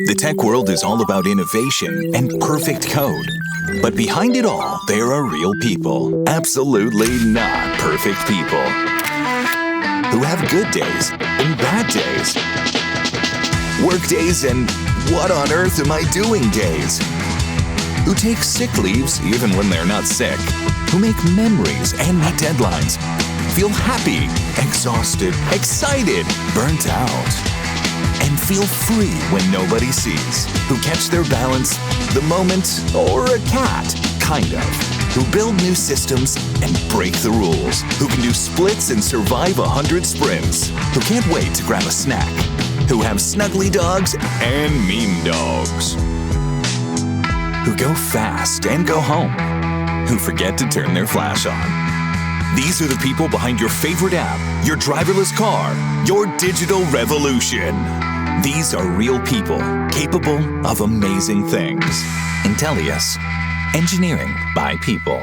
The tech world is all about innovation and perfect code. But behind it all, there are real people. Absolutely not perfect people. Who have good days and bad days. Work days and what on earth am I doing days. Who take sick leaves even when they're not sick. Who make memories and meet deadlines. Feel happy, exhausted, excited, burnt out. And feel free when nobody sees. Who catch their balance, the moment, or a cat, kind of. Who build new systems and break the rules. Who can do splits and survive 100 sprints. Who can't wait to grab a snack. Who have snuggly dogs and mean dogs. Who go fast and go home. Who forget to turn their flash on. These are the people behind your favorite app, your driverless car, your digital revolution. These are real people capable of amazing things. Intellias. Engineering by people.